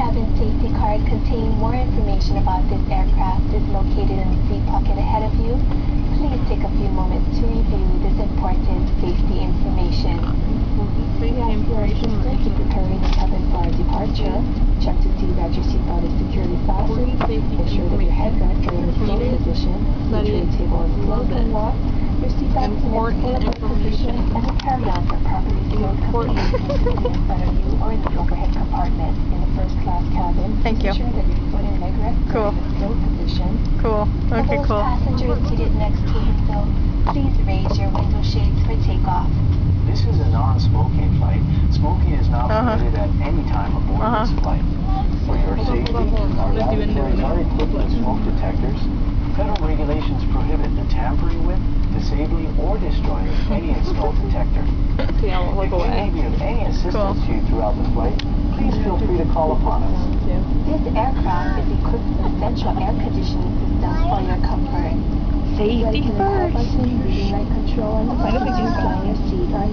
cabin safety card containing more information about this aircraft is located in the seat pocket ahead of you. Please take a few moments to review this important safety information. We ask your assistance in preparing the cabin for our departure. Check to see that your seatbelt is securely fastened. Ensure that your headrest are in the float position. The tray table is closed and locked. Your seatbelt is in its full position, and the carry-ons are properly sealed completely in front of you or in the overhead compartment in the first class cabin. Thank you. Ensure that your foot and leg rests are in the float position. Cool. Okay, For those passengers seated next to the window, please raise your window shades for takeoff. This is a non-smoking flight. Smoking is not permitted at any time aboard this flight. For your safety, our lavatories are equipped with smoke detectors. Federal regulations prohibit the tampering with, disabling, or destroying any installed detector. If we may be of any assistance to you throughout the flight, please feel free to call upon us. This aircraft is equipped with central air conditioning systems for your comfort. Safety first. Reading light control and the button to slide your seat.